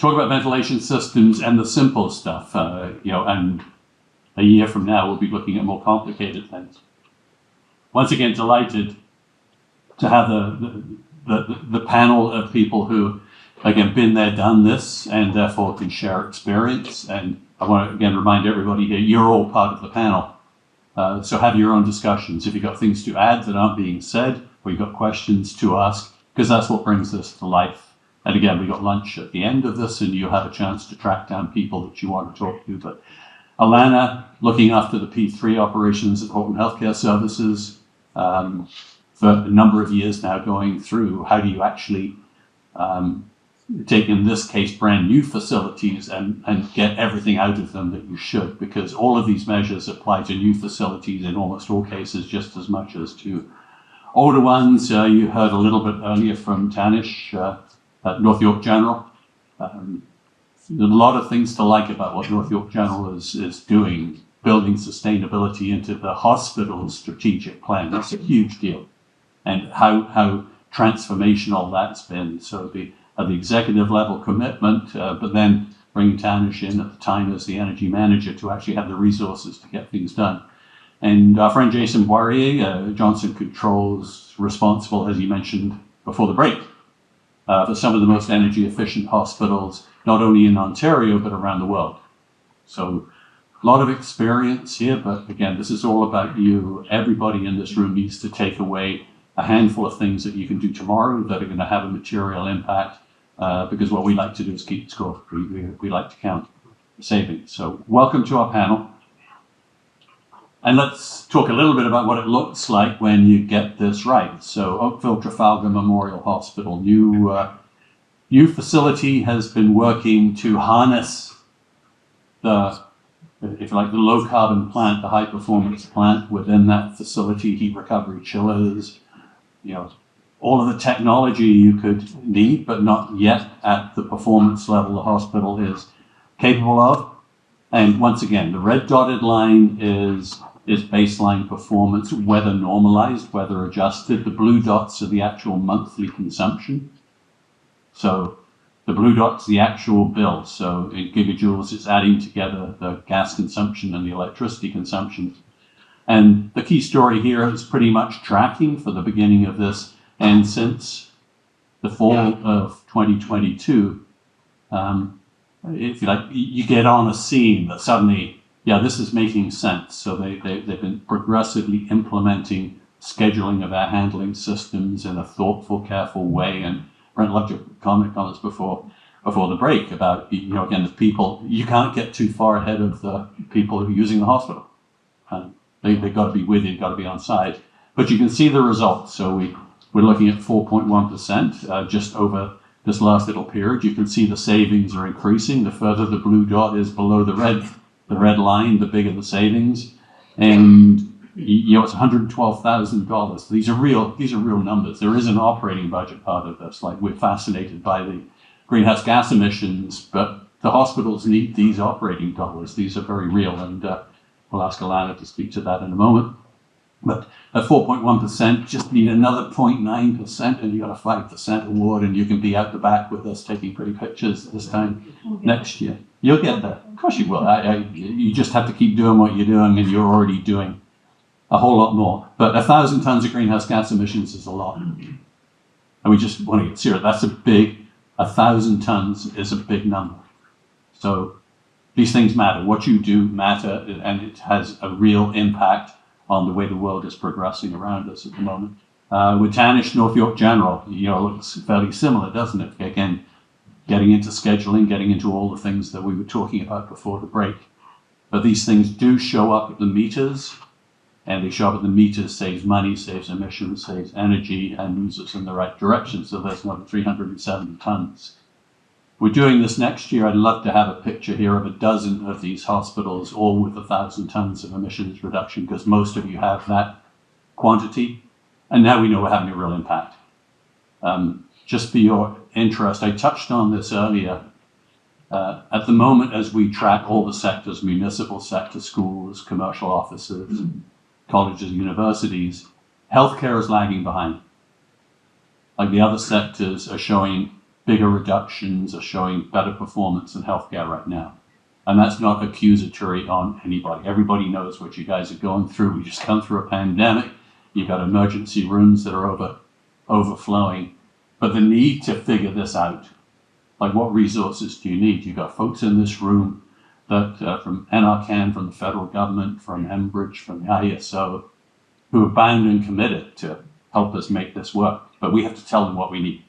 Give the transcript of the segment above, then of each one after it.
talk about ventilation systems and the simple stuff, and a year from now we'll be looking at more complicated things. Once again, delighted to have the panel of people who, again, been there, done this, and therefore can share experience. And I want to, again, remind everybody here, you're all part of the panel. So have your own discussions. If you've got things to add that aren't being said, or you've got questions to ask, because that's what brings this to life. And again, we got lunch at the end of this, and you'll have a chance to track down people that you want to talk to. But Alana, looking after the P3 operations at Horton Healthcare Services, for a number of years now, going through how do you actually take, in this case, brand new facilities and get everything out of them that you should, because all of these measures apply to new facilities in almost all cases just as much as to older ones. You heard a little bit earlier from Tanish at North York General. There's a lot of things to like about what North York General is doing, building sustainability into the hospital's strategic plan. That's a huge deal. And how transformational that's been. So at the executive level commitment, but then bringing Tanish in at the time as the energy manager to actually have the resources to get things done. And our friend Jason Poirier, Johnson Controls, responsible, as he mentioned before the break, for some of the most energy efficient hospitals, not only in Ontario, but around the world. So a lot of experience here, but again, this is all about you. Everybody in this room needs to take away a handful of things that you can do tomorrow that are going to have a material impact, because what we like to do is keep score. We like to count savings. So welcome to our panel. And let's talk a little bit about what it looks like when you get this right. So Oakville Trafalgar Memorial Hospital, new facility, has been working to harness the low carbon plant, the high performance plant within that facility, heat recovery chillers, all of the technology you could need, but not yet at the performance level the hospital is capable of. And once again, the red dotted line is baseline performance, weather normalized, weather adjusted. The blue dots are the actual monthly consumption. So the blue dot's the actual bill. So in gigajoules, it's adding together the gas consumption and the electricity consumption. And the key story here is pretty much tracking for the beginning of this. And since the fall of 2022, if you like, you get on a scene that suddenly, this is making sense. So they've been progressively implementing scheduling of our handling systems in a thoughtful, careful way. And Brent loved your comment on this before the break about, again, the people, you can't get too far ahead of the people who are using the hospital. They've got to be with you, got to be on site. But you can see the results. So we're looking at 4.1% just over this last little period. You can see the savings are increasing. The further the blue dot is below the red line, the bigger the savings. And it's $112,000. These are real numbers. There is an operating budget part of this. Like, we're fascinated by the greenhouse gas emissions, but the hospitals need these operating dollars. These are very real, and we'll ask Alana to speak to that in a moment. But at 4.1%, just need another 0.9%, and you got a 5% award, and you can be out the back with us taking pretty pictures this time next year. You'll get there. Of course you will. You just have to keep doing what you're doing, and you're already doing a whole lot more. But 1,000 tons of greenhouse gas emissions is a lot. And we just want to get serious. That's 1,000 tons is a big number. So these things matter. What you do matter, and it has a real impact on the way the world is progressing around us at the moment. With Tanish, North York General, it looks fairly similar, doesn't it? Again, getting into scheduling, getting into all the things that we were talking about before the break. But these things do show up at the meters, and they show up at the meters, saves money, saves emissions, saves energy, and moves us in the right direction. So there's another 370 tons. We're doing this next year. I'd love to have a picture here of a dozen of these hospitals, all with 1,000 tons of emissions reduction, because most of you have that quantity. And now we know we're having a real impact. Just for your interest, I touched on this earlier. At the moment, as we track all the sectors, municipal sector, schools, commercial offices, colleges, universities, healthcare is lagging behind. Like, the other sectors are showing bigger reductions, are showing better performance in healthcare right now. And that's not accusatory on anybody. Everybody knows what you guys are going through. We just come through a pandemic. You've got emergency rooms that are overflowing. But the need to figure this out, like what resources do you need? You've got folks in this room that from NRCan, from the federal government, from Enbridge, from the ISO, who are bound and committed to help us make this work. But we have to tell them what we need.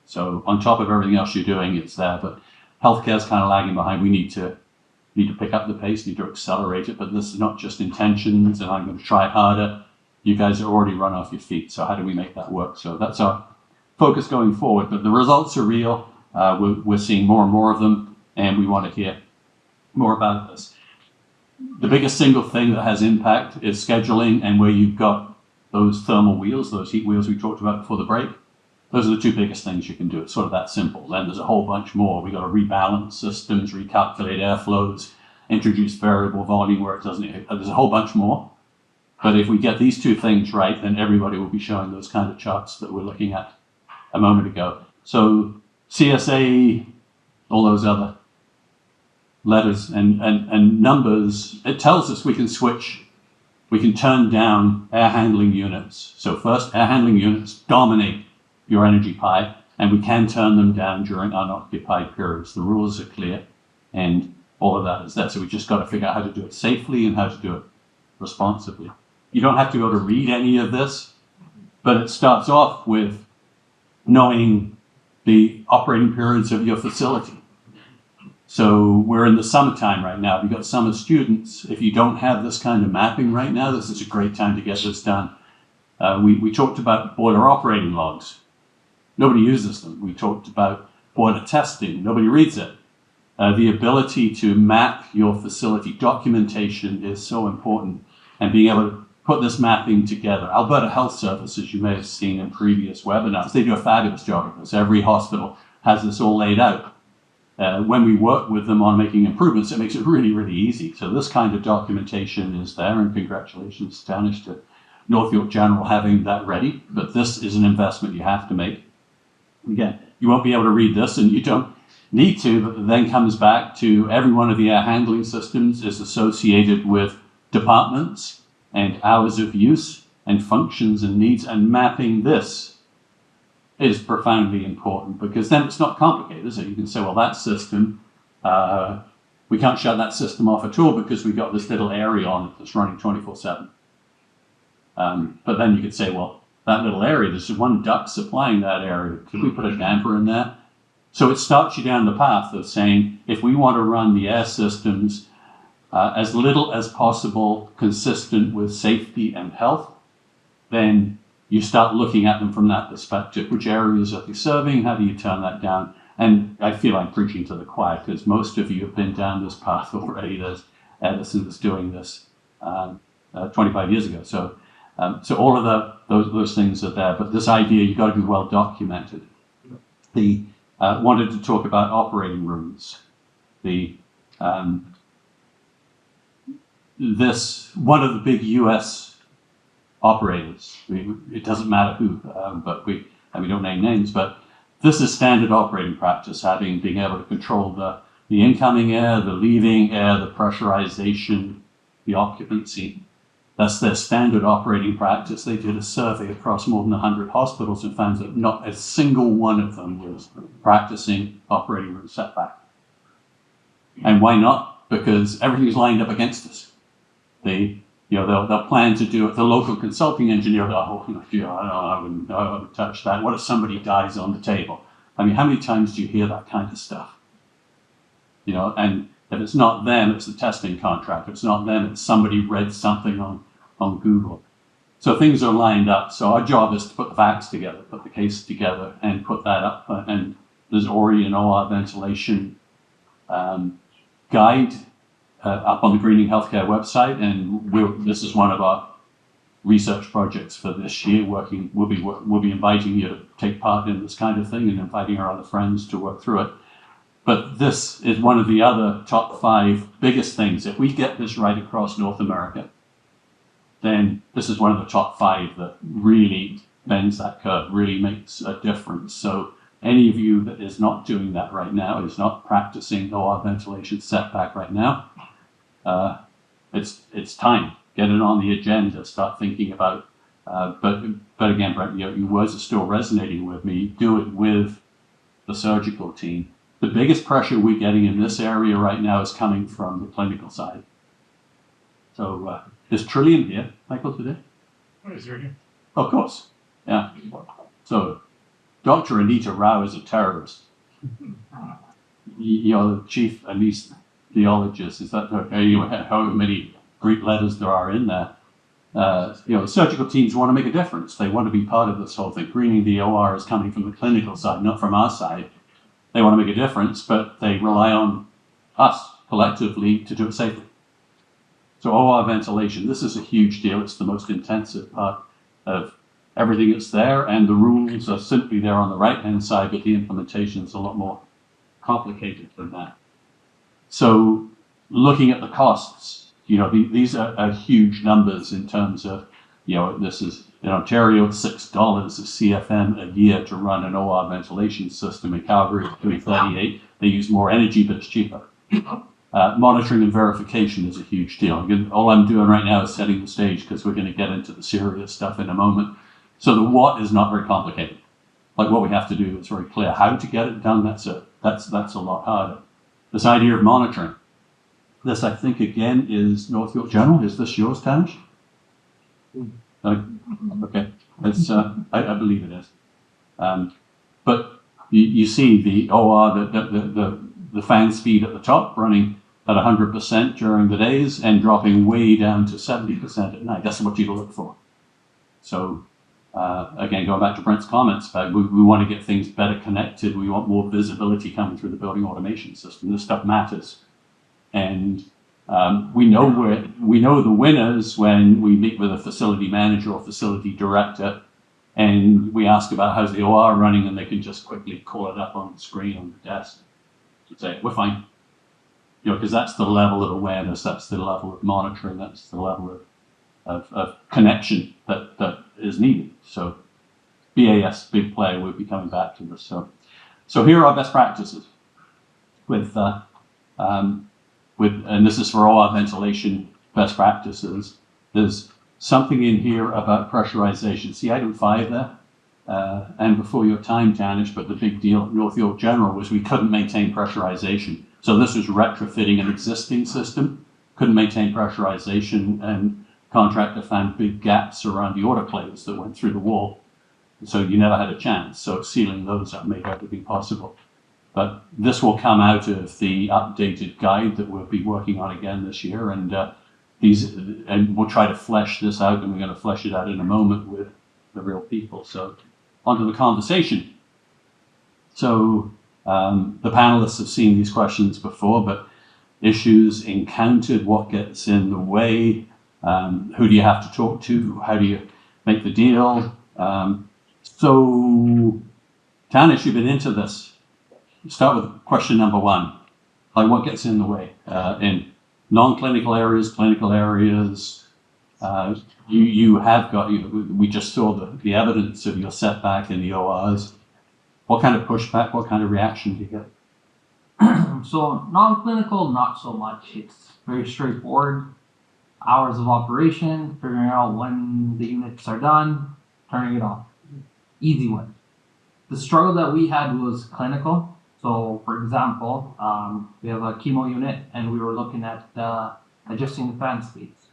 So on top of everything else you're doing, it's there. But healthcare is kind of lagging behind. We need to pick up the pace, need to accelerate it. But this is not just intentions and I'm going to try harder. You guys are already run off your feet. So how do we make that work? So that's our focus going forward. But the results are real. We're seeing more and more of them, and we want to hear more about this. The biggest single thing that has impact is scheduling, and where you've got those thermal wheels, those heat wheels we talked about before the break. Those are the two biggest things you can do. It's sort of that simple. Then there's a whole bunch more. We've got to rebalance systems, recalculate airflows, introduce variable volume where it doesn't. There's a whole bunch more. But if we get these two things right, then everybody will be showing those kind of charts that we're looking at a moment ago. So CSA, all those other letters and numbers, it tells us we can switch, we can turn down air handling units. So first, air handling units dominate your energy pie, and we can turn them down during unoccupied periods. The rules are clear, and all of that is there. So we just got to figure out how to do it safely and how to do it responsibly. You don't have to be able to read any of this, but it starts off with knowing the operating periods of your facility. So we're in the summertime right now. If you've got summer students, if you don't have this kind of mapping right now, this is a great time to get this done. We talked about boiler operating logs. Nobody uses them. We talked about boiler testing. Nobody reads it. The ability to map your facility documentation is so important, and being able to put this mapping together. Alberta Health Services, you may have seen in previous webinars, they do a fabulous job of this. Every hospital has this all laid out. When we work with them on making improvements, it makes it really, really easy. So this kind of documentation is there, and congratulations, Danish, to North York General having that ready. But this is an investment you have to make. Again, you won't be able to read this, and you don't need to, but it then comes back to every one of the air handling systems is associated with departments and hours of use and functions and needs, and mapping this is profoundly important, because then it's not complicated, is it? You can say, well, that system, we can't shut that system off at all because we've got this little area on it that's running 24/7. But then you could say, well, that little area, there's one duct supplying that area. Could we put a damper in there? So it starts you down the path of saying, if we want to run the air systems as little as possible consistent with safety and health, then you start looking at them from that perspective. Which areas are they serving? How do you turn that down? And I feel I'm preaching to the choir, because most of you have been down this path already. There's Edison was doing this 25 years ago. So all of those things are there. But this idea, you've got to be well documented. The wanted to talk about operating rooms. This one of the big U.S. operators. It doesn't matter who, but we don't name names. But this is standard operating practice, being able to control the incoming air, the leaving air, the pressurization, the occupancy. That's their standard operating practice. They did a survey across more than 100 hospitals and found that not a single one of them was practicing operating room setback. And why not? Because everything's lined up against us. They'll plan to do it. The local consulting engineer, I wouldn't touch that. What if somebody dies on the table? I mean, how many times do you hear that kind of stuff? And if it's not them, it's the testing contractor. If it's not them, it's somebody read something on Google. So things are lined up. So our job is to put the facts together, put the case together, and put that up. And there's ORI and OR ventilation guide up on the Greening Healthcare website, and this is one of our research projects for this year. We'll be inviting you to take part in this kind of thing and inviting our other friends to work through it. But this is one of the other top 5 biggest things. If we get this right across North America, then this is one of the top 5 that really bends that curve, really makes a difference. So any of you that is not doing that right now, is not practicing OR ventilation setback right now, it's time. Get it on the agenda. Start thinking about. But again, Brent, your words are still resonating with me. Do it with the surgical team. The biggest pressure we're getting in this area right now is coming from the clinical side. So is Trillian here, Michael, today? Oh, is there here? Of course, yeah. So Dr. Anita Rao is a terrorist. You're the chief anesthesiologist. Is that however many Greek letters there are in there? Surgical teams want to make a difference. They want to be part of this whole thing. Greening the OR is coming from the clinical side, not from our side. They want to make a difference, but they rely on us collectively to do it safely. So OR ventilation, this is a huge deal. It's the most intensive part of everything that's there, and the rules are simply there on the right-hand side, but the implementation is a lot more complicated than that. So looking at the costs, these are huge numbers in terms of, this is, in Ontario, it's $6 a CFM a year to run an OR ventilation system. In Calgary, it's $3.38. They use more energy, but it's cheaper. Monitoring and verification is a huge deal. Again, all I'm doing right now is setting the stage because we're going to get into the serious stuff in a moment. So the what is not very complicated. Like what we have to do is very clear. How to get it done, that's a lot harder. This idea of monitoring. This, I think, again, is North York General. Is this yours, Tanish? Okay. It's, I believe it is. But you see the OR, the fan speed at the top running at 100% during the days and dropping way down to 70% at night. That's what you look for. So, again, going back to Brent's comments, we want to get things better connected. We want more visibility coming through the building automation system. This stuff matters. And we know the winners when we meet with a facility manager or facility director, and we ask about how's the OR running, and they can just quickly call it up on the screen on the desk and say, we're fine. Because that's the level of awareness, that's the level of monitoring, that's the level of connection that is needed. So BAS, big player, we'll be coming back to this. So here are best practices and this is for all our ventilation best practices. There's something in here about pressurization. See item 5 there? And before your time, Janish, but the big deal at North York General was we couldn't maintain pressurization. So this was retrofitting an existing system, couldn't maintain pressurization, and contractor found big gaps around the autoclaves that went through the wall. So you never had a chance. So sealing those up made everything possible. But this will come out of the updated guide that we'll be working on again this year, and we'll try to flesh this out, and we're going to flesh it out in a moment with the real people. So onto the conversation. So the panelists have seen these questions before, but issues encountered, what gets in the way, who do you have to talk to, how do you make the deal? So Tanish, you've been into this. Start with question number 1. Like what gets in the way in non-clinical areas, clinical areas? You have got, we just saw the evidence of your setback in the ORs. What kind of pushback, what kind of reaction do you get? So non-clinical, not so much. It's very straightforward. Hours of operation, figuring out when the units are done, turning it off. Easy one. The struggle that we had was clinical. So, for example, we have a chemo unit, and we were looking at adjusting the fan speeds.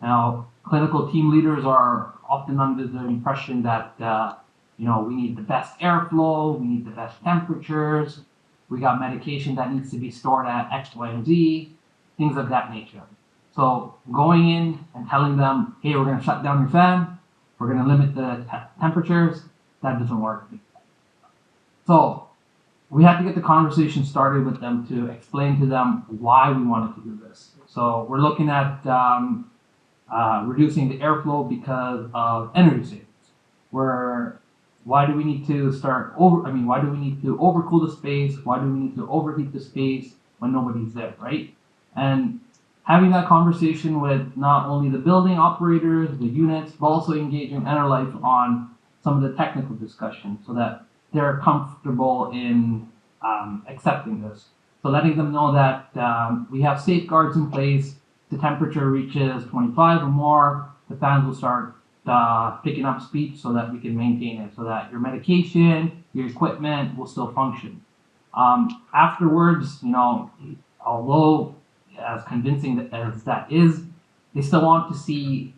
Now, clinical team leaders are often under the impression that we need the best airflow, we need the best temperatures, we got medication that needs to be stored at X, Y, and Z, things of that nature. So, going in and telling them, hey, we're going to shut down your fan, we're going to limit the temperatures, that doesn't work. So, we had to get the conversation started with them to explain to them why we wanted to do this. So we're looking at reducing the airflow because of energy savings. Why do we need to why do we need to overcool the space? Why do we need to overheat the space when nobody's there, right? And having that conversation with not only the building operators, the units, but also engaging Enerlife on some of the technical discussion so that they're comfortable in accepting this. So letting them know that we have safeguards in place. The temperature reaches 25 or more, the fans will start picking up speed so that we can maintain it, so that your medication, your equipment will still function. Afterwards, although as convincing as that is, they still want to see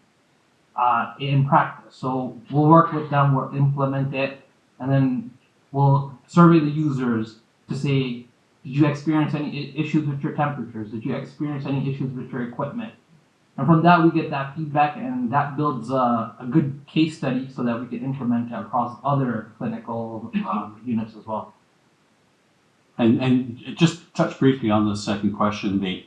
it in practice. So we'll work with them, we'll implement it, and then we'll survey the users to say, did you experience any issues with your temperatures? Did you experience any issues with your equipment? And from that, we get that feedback, and that builds a good case study so that we can implement it across other clinical units as well. And just touch briefly on the second question,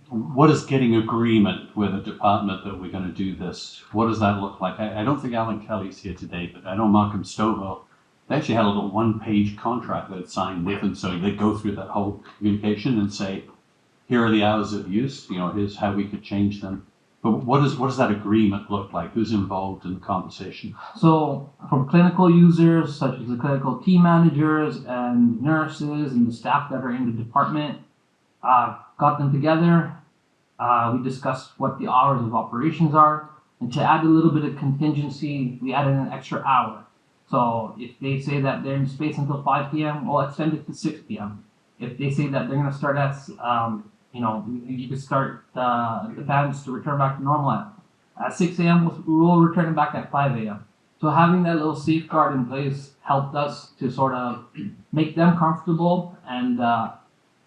what is getting agreement with a department that we're going to do this? What does that look like? I don't think Alan Kelly's here today, but I know Markham Stouffville, they actually had a little one-page contract they'd signed with, and so they go through that whole communication and say, here are the hours of use, here's how we could change them. But what does that agreement look like? Who's involved in the conversation? So from clinical users, such as the clinical team managers and nurses and the staff that are in the department, got them together. We discussed what the hours of operations are. And to add a little bit of contingency, we added an extra hour. So if they say that they're in space until 5 p.m., we'll extend it to 6 p.m. If they say that they're going to start at, you could start the fans to return back to normal at 6 a.m., we'll return it back at 5 a.m. So having that little safeguard in place helped us to sort of make them comfortable and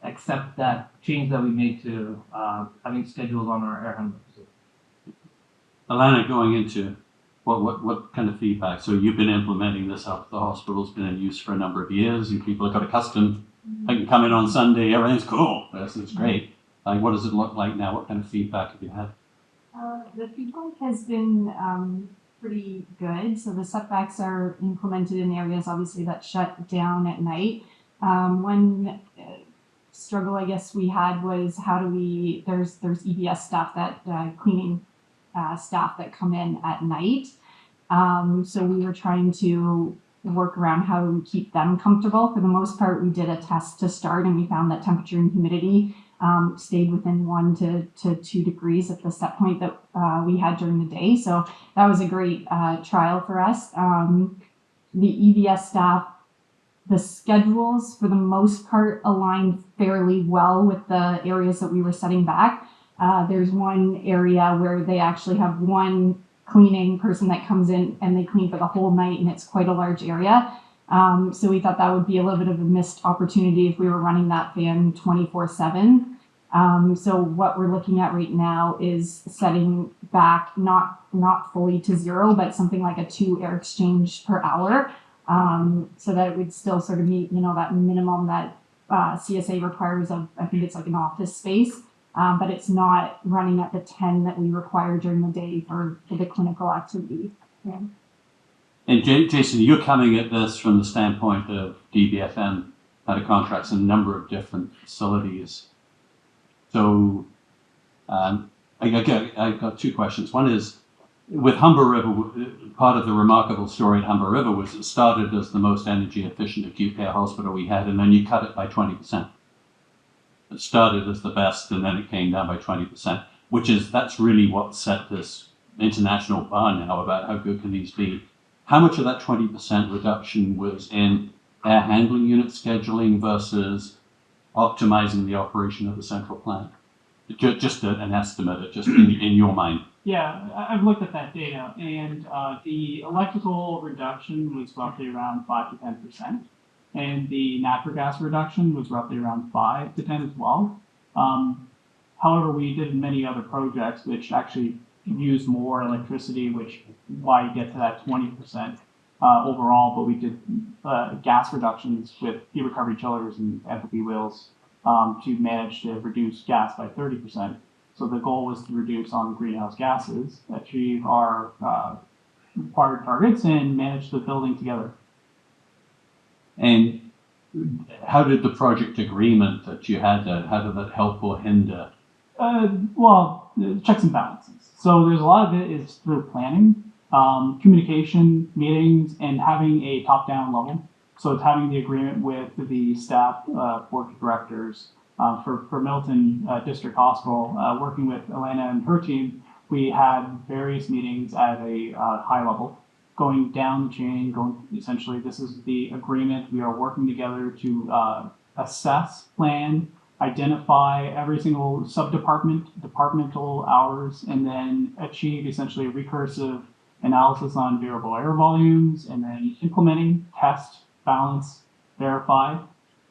accept that change that we made to having schedules on our air handlers. Alana, going into what kind of feedback? So you've been implementing this after the hospital's been in use for a number of years, and people have got accustomed. I can come in on Sunday, everything's cool. This is great. What does it look like now? What kind of feedback have you had? The feedback has been pretty good. So the setbacks are implemented in areas obviously that shut down at night. One struggle I guess we had was there's EBS staff that cleaning staff that come in at night. So we were trying to work around how we keep them comfortable. For the most part, we did a test to start, and we found that temperature and humidity stayed within 1 to 2 degrees at the set point that we had during the day. So that was a great trial for us. The EVS staff, the schedules for the most part aligned fairly well with the areas that we were setting back. There's one area where they actually have one cleaning person that comes in and they clean for the whole night, and it's quite a large area. So we thought that would be a little bit of a missed opportunity if we were running that fan 24/7. So what we're looking at right now is setting back not fully to 0, but something like a 2 air exchange per hour, so that it would still sort of meet that minimum that CSA requires of, I think it's like an office space. But it's not running at the 10 that we require during the day for the clinical activity. Yeah. And Jason, you're coming at this from the standpoint of DBFM had contracts in a number of different facilities. So I got 2 questions. One is, with Humber River, part of the remarkable story at Humber River was it started as the most energy efficient acute care hospital we had, and then you cut it by 20%. It started as the best, and then it came down by 20%, that's really what set this international bar now about how good can these be. How much of that 20% reduction was in air handling unit scheduling versus optimizing the operation of the central plant? Just an estimate, just in your mind. Yeah, I've looked at that data, and the electrical reduction was roughly around 5 to 10%. And the natural gas reduction was roughly around 5 to 10 as well. However, we did many other projects which actually used more electricity, which why you get to that 20% overall. But we did gas reductions with heat recovery chillers and enthalpy wheels to manage to reduce gas by 30%. So the goal was to reduce on greenhouse gases, achieve our required targets, and manage the building together. And how did the project agreement that you had, how did that help or hinder? Checks and balances. So there's a lot of it is through planning. communication, meetings, and having a top-down level. So it's having the agreement with the staff, board of directors, for Milton District Hospital, working with Elena and her team. We had various meetings at a high level, going down the chain, going essentially, this is the agreement. We are working together to assess, plan, identify every single departmental hours, and then achieve essentially recursive analysis on variable error volumes, and then implementing, test, balance, verify,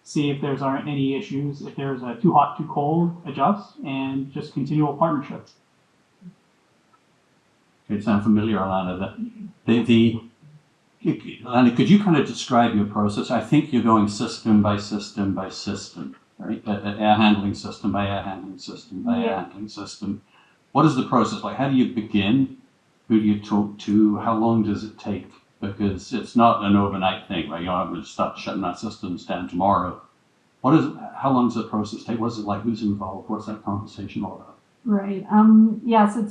see if there's aren't any issues. If there's a too hot, too cold, adjust, and just continual partnerships. It sounds familiar, Alana. Alana, could you kind of describe your process? I think you're going system by system by system, right? Air handling system by air handling system by air handling system. What is the process like? How do you begin? Who do you talk to? How long does it take? Because it's not an overnight thing, right? You're not going to start shutting our systems down tomorrow. How long does the process take? What's it like? Who's involved? What's that conversation all about? Right. Yeah, so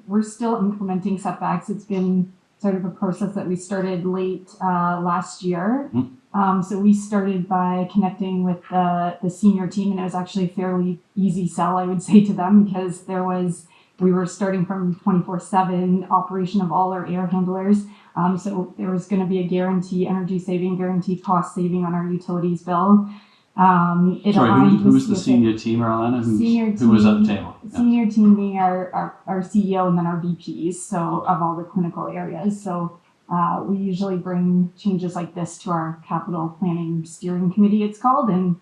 we're still implementing setbacks. It's been sort of a process that we started late last year. So we started by connecting with the senior team, and it was actually a fairly easy sell, I would say, to them, because we were starting from 24/7 operation of all our air handlers. So there was going to be a energy saving, guaranteed cost saving on our utilities bill. Sorry, who was the senior team, Alana? Who was at the table? Senior team being our CEO and then our VPs, so of all the clinical areas. So we usually bring changes like this to our capital planning steering committee, it's called, and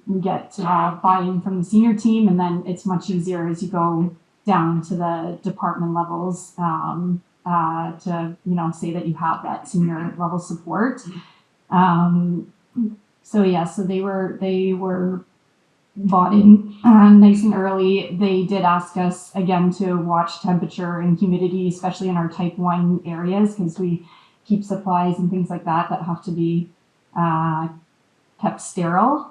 we get buy-in from the senior team, and then it's much easier as you go down to the department levels to say that you have that senior level support. So they were bought in nice and early. They did ask us again to watch temperature and humidity, especially in our type 1 areas, because we keep supplies and things like that have to be kept sterile.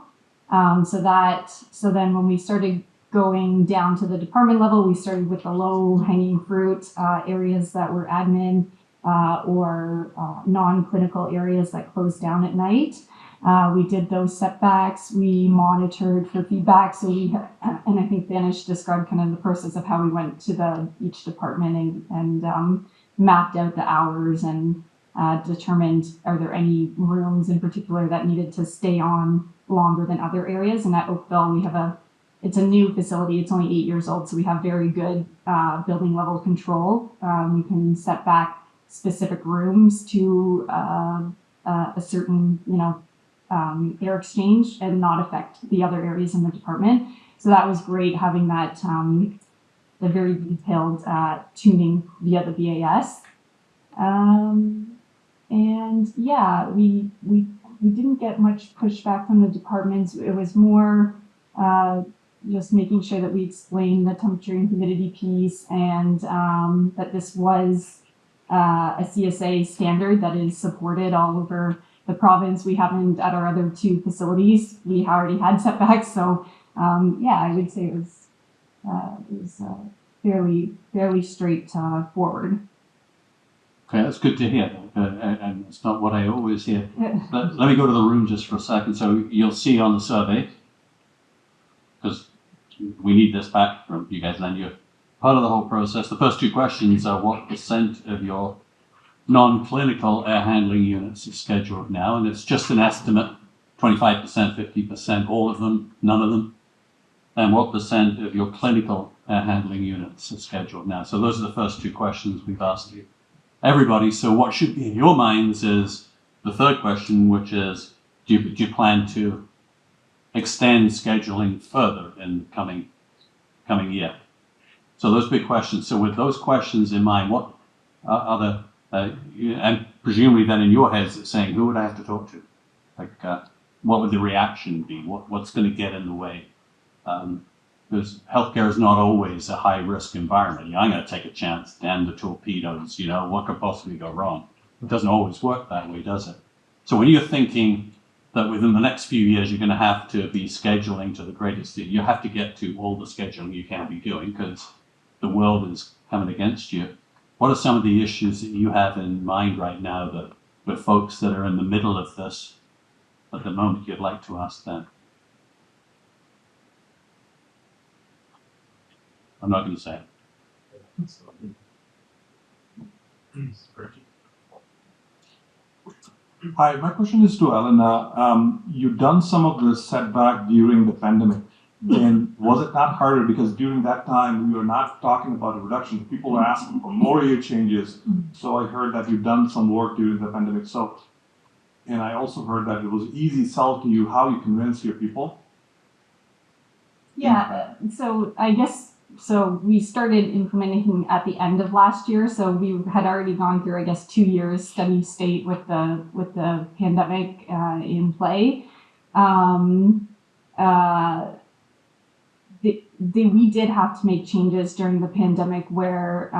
So then when we started going down to the department level, we started with the low hanging fruit areas that were admin or non-clinical areas that closed down at night. We did those setbacks. We monitored for feedback. And I think Danish described kind of the process of how we went to each department and mapped out the hours and determined are there any rooms in particular that needed to stay on longer than other areas. And at Oakville, it's a new facility. It's only 8 years old, so we have very good building level control. We can set back specific rooms to a certain, air exchange and not affect the other areas in the department. So that was great having that, the very detailed tuning via the BAS. And yeah, we didn't get much pushback from the departments. It was more just making sure that we explained the temperature and humidity piece, and that this was a CSA standard that is supported all over the province. We haven't at our other 2 facilities. We already had setbacks, so I would say it was fairly straightforward. Okay, that's good to hear, and it's not what I always hear. Let me go to the room just for a second. So you'll see on the survey, because we need this back from you guys, and you're part of the whole process. The first 2 questions are what % of your non-clinical air handling units is scheduled now, and it's just an estimate, 25%, 50%, all of them, none of them, and what % of your clinical air handling units are scheduled now. So those are the first 2 questions we've asked you. Everybody, so what should be in your minds is the third question, which is, do you plan to extend scheduling further in coming year? So those big questions. So with those questions in mind, what are the and presumably then in your heads it's saying, who would I have to talk to? Like, what would the reaction be? What's going to get in the way? Because healthcare is not always a high-risk environment. I'm going to take a chance, damn the torpedoes, what could possibly go wrong? It doesn't always work that way, does it? So when you're thinking that within the next few years you're going to have to be scheduling to the greatest, you have to get to all the scheduling you can be doing because the world is coming against you. what are some of the issues that you have in mind right now that with folks that are in the middle of this at the moment you'd like to ask them? I'm not going to say it. Hi, my question is to Elena. You've done some of the setback during the pandemic, and was it not harder because during that time we were not talking about a reduction? People were asking for more area changes. So I heard that you've done some work during the pandemic. So, and I also heard that it was easy sell to you how you convince your people. Yeah, so I guess, so we started implementing at the end of last year. So we had already gone through, I guess, 2 years steady state with the pandemic in play. We did have to make changes during the pandemic where,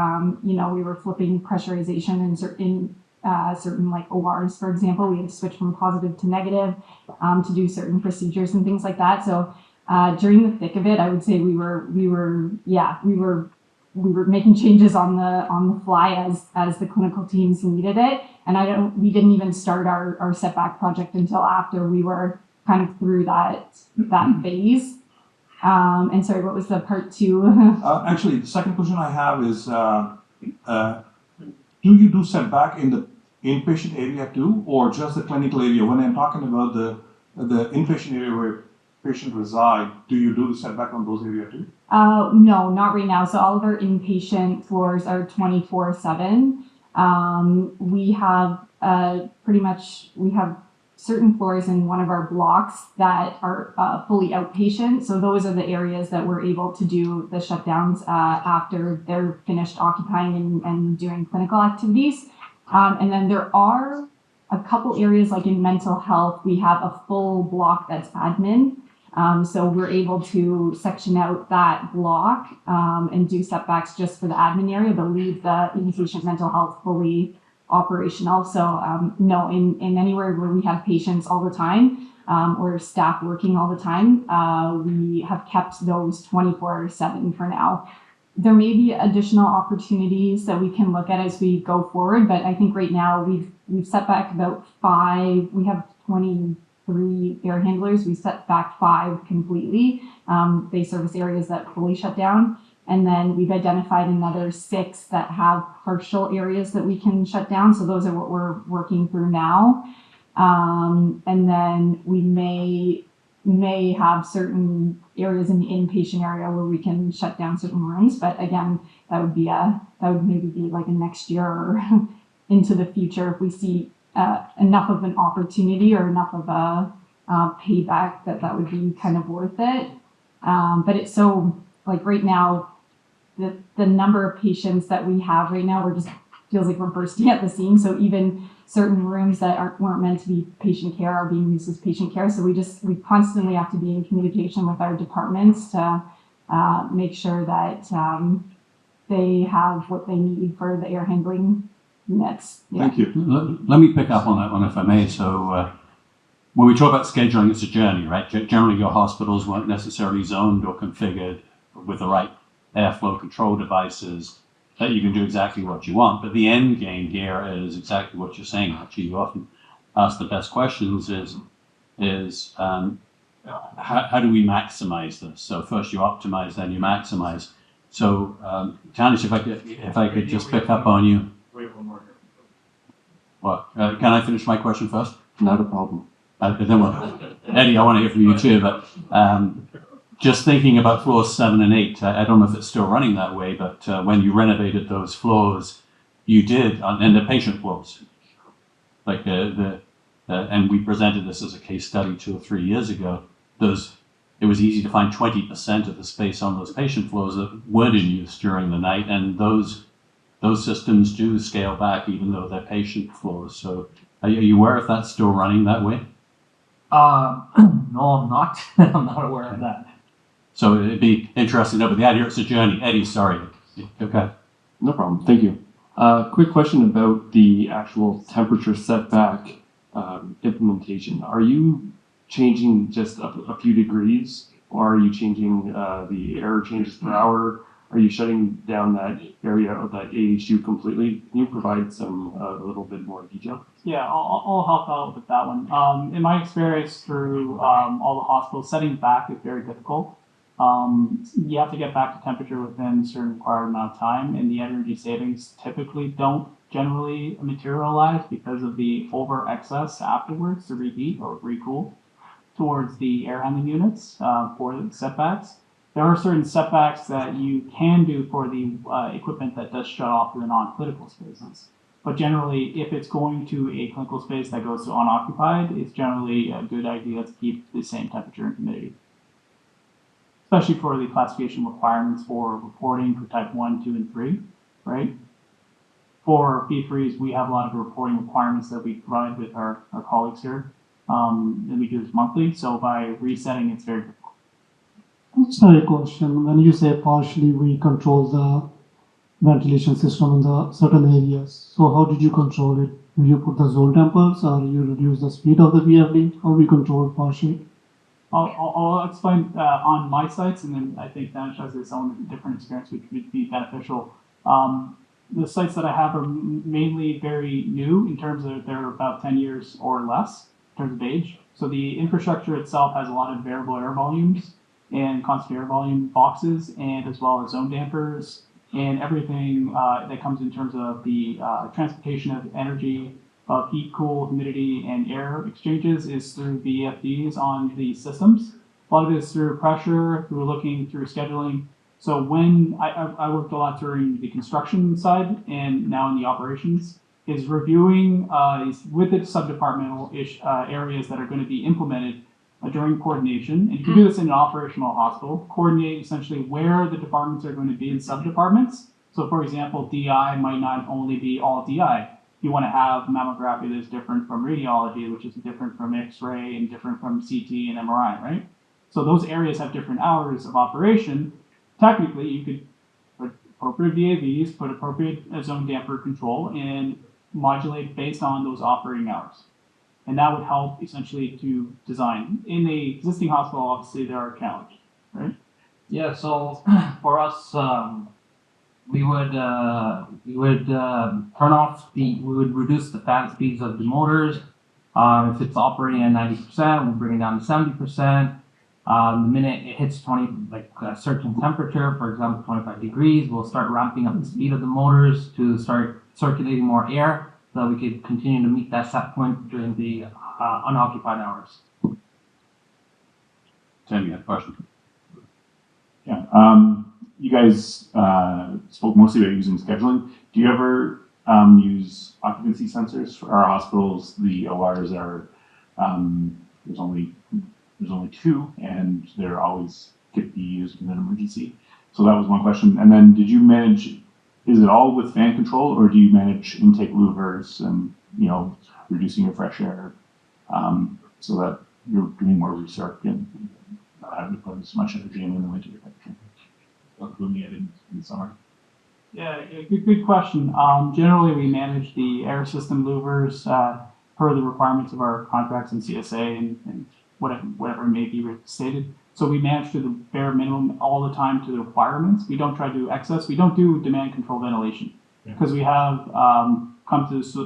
we were flipping pressurization in certain like ORs, for example. We had to switch from positive to negative to do certain procedures and things like that. So during the thick of it, I would say we were making changes on the fly as the clinical teams needed it. And we didn't even start our setback project until after we were kind of through that phase. And sorry, what was the part two? Actually, the second question I have is, do you do setback in the inpatient area too, or just the clinical area? When I'm talking about the inpatient area where patient reside, do you do the setback on those areas too? No, not right now. So all of our inpatient floors are 24/7. We have we have certain floors in one of our blocks that are fully outpatient. So those are the areas that we're able to do the shutdowns after they're finished occupying and doing clinical activities. And then there are a couple areas like in mental health, we have a full block that's admin. So we're able to section out that block and do setbacks just for the admin area, but leave the inpatient mental health fully operational. So no, in anywhere where we have patients all the time or staff working all the time, we have kept those 24/7 for now. There may be additional opportunities that we can look at as we go forward, but I think right now we've set back about 5. We have 23 air handlers. We set back 5 completely. They service areas that fully shut down. And then we've identified another 6 that have partial areas that we can shut down. So those are what we're working through now. And then we may have certain areas in the inpatient area where we can shut down certain rooms. But again, that would maybe be like a next year or into the future if we see enough of an opportunity or enough of a payback that would be kind of worth it. But it's so like right now, the number of patients that we have right now, feels like we're bursting at the seams. So even certain rooms that weren't meant to be patient care are being used as patient care. So we constantly have to be in communication with our departments to make sure that they have what they need for the air handling units. Yeah. Thank you. Let me pick up on that one if I may. So when we talk about scheduling, it's a journey, right? Generally, your hospitals weren't necessarily zoned or configured with the right airflow control devices that you can do exactly what you want. But the end game here is exactly what you're saying. Actually, you often ask the best questions is how do we maximize this? So first you optimize, then you maximize. So Tanis, if I could just pick up on you. Wait, one more. What? Can I finish my question first? Not a problem. Eddie, I want to hear from you too, but just thinking about floors 7 and 8, I don't know if it's still running that way, but when you renovated those floors, you did, and the patient floors, like and we presented this as a case study 2 or 3 years ago, it was easy to find 20% of the space on those patient floors that weren't in use during the night, and those systems do scale back even though they're patient floors. So are you aware if that's still running that way? No, I'm not. I'm not aware of that. So it'd be interesting to know, but the idea, it's a journey. Eddie, sorry. Okay. No problem. Thank you. Quick question about the actual temperature setback implementation. Are you changing just a few degrees, or are you changing the air changes per hour? are you shutting down that area of that AHU completely? Can you provide some a little bit more detail? Yeah, I'll help out with that one. In my experience through all the hospitals, setting back is very difficult. You have to get back to temperature within a certain required amount of time, and the energy savings typically don't generally materialize because of the over excess afterwards to reheat or recool towards the air handling units for the setbacks. There are certain setbacks that you can do for the equipment that does shut off to the non-clinical spaces. But generally, if it's going to a clinical space that goes to unoccupied, it's generally a good idea to keep the same temperature and humidity. Especially for the classification requirements for reporting for type 1, 2, and 3, right? For P3s, we have a lot of reporting requirements that we provide with our colleagues here. And we do this monthly, so by resetting, it's very difficult. Sorry, a question. When you say partially we control the ventilation system in the certain areas, so how did you control it? Do you put the zone dampers or you reduce the speed of the VFD? How we control partially? I'll explain on my sites, and then I think Danish has his own different experience, which would be beneficial. The sites that I have are mainly very new in terms of they're about 10 years or less in terms of age. So the infrastructure itself has a lot of variable air volumes and constant air volume boxes, and as well as zone dampers and everything that comes in terms of the transportation of energy, of heat, cool, humidity, and air exchanges is through VFDs on the systems. A lot of it is through pressure, through looking, through scheduling. So when I worked a lot during the construction side and now in the operations, is reviewing with the sub-departmental areas that are going to be implemented during coordination. And you can do this in an operational hospital, coordinate essentially where the departments are going to be in sub-departments. So for example, DI might not only be all DI. You want to have mammography that's different from radiology, which is different from X-ray and different from CT and MRI, right? So those areas have different hours of operation. Technically, you could put appropriate VAVs, put appropriate zone damper control, and modulate based on those operating hours. And that would help essentially to design. In the existing hospital, obviously, there are challenges, right? Yeah, so for us, we would reduce the fan speeds of the motors. If it's operating at 90%, we'll bring it down to 70%. The minute it hits a certain temperature, for example, 25 degrees, we'll start ramping up the speed of the motors to start circulating more air so that we could continue to meet that set point during the unoccupied hours. Tim, you had a question? Yeah. You guys spoke mostly about using scheduling. Do you ever use occupancy sensors for our hospitals? The ORs are there's only 2, and they're always get be used in an emergency. So that was one question. And then, did you manage? Is it all with fan control, or do you manage intake louvers and reducing your fresh air so that you're doing more recirc and not having to put as much energy in the winter? Including it in the summer. Yeah, good question. Generally, we manage the air system louvers per the requirements of our contracts and CSA and whatever may be stated. So we manage to the bare minimum all the time to the requirements. We don't try to do excess. We don't do demand control ventilation because we have come to this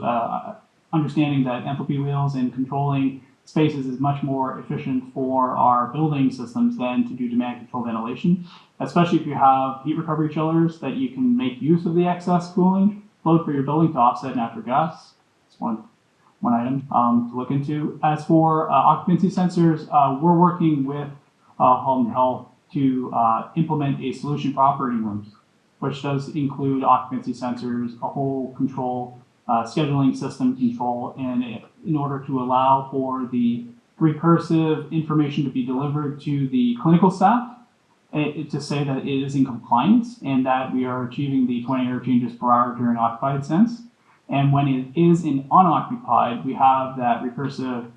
understanding that enthalpy wheels and controlling spaces is much more efficient for our building systems than to do demand control ventilation, especially if you have heat recovery chillers that you can make use of the excess cooling load for your building to offset natural gas. It's one item to look into. As for occupancy sensors, we're working with Halton Health to implement a solution for operating rooms, which does include occupancy sensors, a whole control, scheduling system control, and in order to allow for the recursive information to be delivered to the clinical staff, to say that it is in compliance and that we are achieving the 20 air changes per hour during occupied sense. And when it is in unoccupied, we have that recursive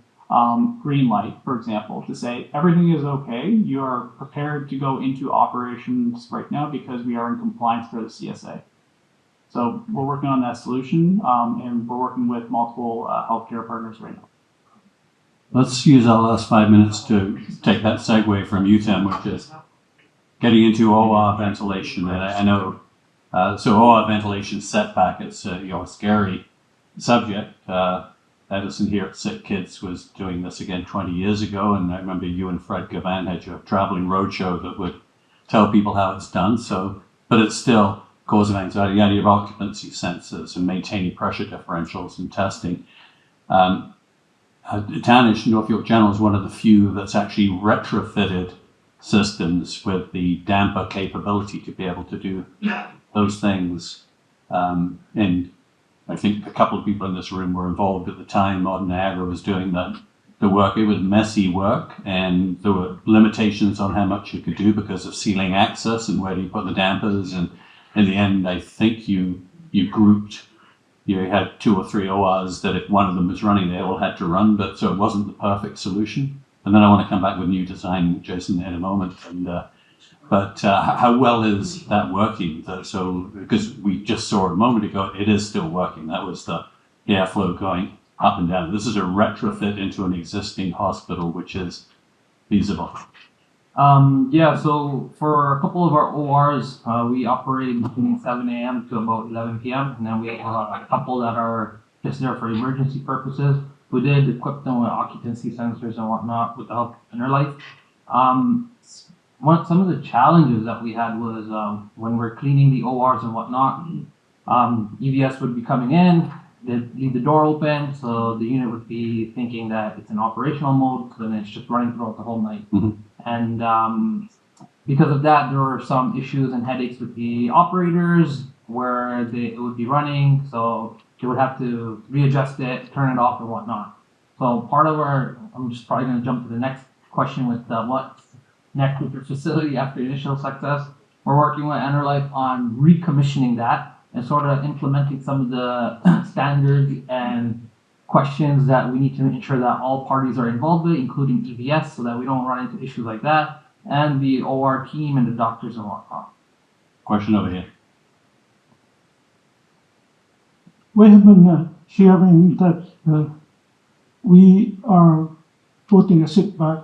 green light, for example, to say everything is okay. You are prepared to go into operations right now because we are in compliance for the CSA. So we're working on that solution, and we're working with multiple healthcare partners right now. Let's use our last 5 minutes to take that segue from you, Tim, which is getting into OR ventilation, and I know, so OR ventilation setback, it's a scary subject. Edison here at Sick Kids was doing this again 20 years ago, and I remember you and Fred Gavan had your traveling roadshow that would tell people how it's done. So, but it's still cause of anxiety. The idea of occupancy sensors and maintaining pressure differentials and testing. Tannish North York General is one of the few that's actually retrofitted systems with the damper capability to be able to do those things. And I think a couple of people in this room were involved at the time. Modern Niagara was doing the work. It was messy work, and there were limitations on how much you could do because of ceiling access and where do you put the dampers. And in the end, I think you grouped. You had 2 or 3 ORs that if one of them was running, they all had to run, but so it wasn't the perfect solution. And then I want to come back with new design, Jason, in a moment. But how well is that working? So, because we just saw a moment ago, it is still working. That was the airflow going up and down. This is a retrofit into an existing hospital, which is feasible. Yeah, so for a couple of our ORs, we operate between 7 a.m. to about 11 p.m. And then we have a couple that are just there for emergency purposes. We did equip them with occupancy sensors and whatnot with the help of Interlife. Some of the challenges that we had was when we're cleaning the ORs and whatnot, EVS would be coming in, they'd leave the door open, so the unit would be thinking that it's in operational mode, so then it's just running throughout the whole night. Mhm. And because of that, there were some issues and headaches with the operators where it would be running, so they would have to readjust it, turn it off, and whatnot. So part of I'm just probably going to jump to the next question with what's next with your facility after initial success. We're working with Enerlife on recommissioning that and sort of implementing some of the standards and questions that we need to ensure that all parties are involved with, including EVS, so that we don't run into issues like that, and the OR team and the doctors and whatnot. Question over here. We have been hearing that we are putting a setback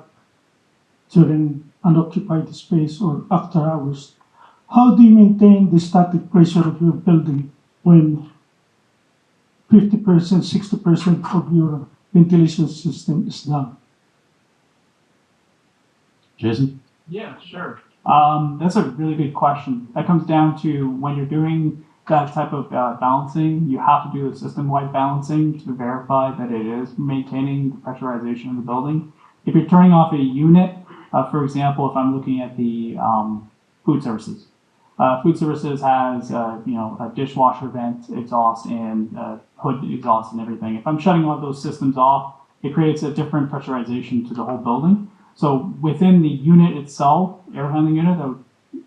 during unoccupied space or after hours. How do you maintain the static pressure of your building when 50%, 60% of your ventilation system is down? Jason? Yeah, sure. That's a really good question. That comes down to when you're doing that type of balancing, you have to do a system-wide balancing to verify that it is maintaining the pressurization of the building. If you're turning off a unit, for example, if I'm looking at the food services, food services has a dishwasher vent exhaust and hood exhaust and everything. If I'm shutting all those systems off, it creates a different pressurization to the whole building. So within the unit itself, air handling unit,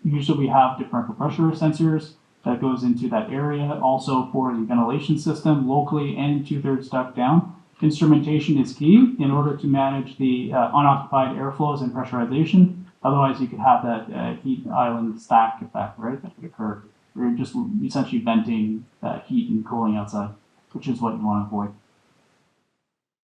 usually we have differential pressure sensors that goes into that area. Also for the ventilation system, locally and 2/3 duct down. Instrumentation is key in order to manage the unoccupied airflows and pressurization. Otherwise, you could have that heat island stack effect, right? That could occur. Where you're just essentially venting heat and cooling outside, which is what you want to avoid.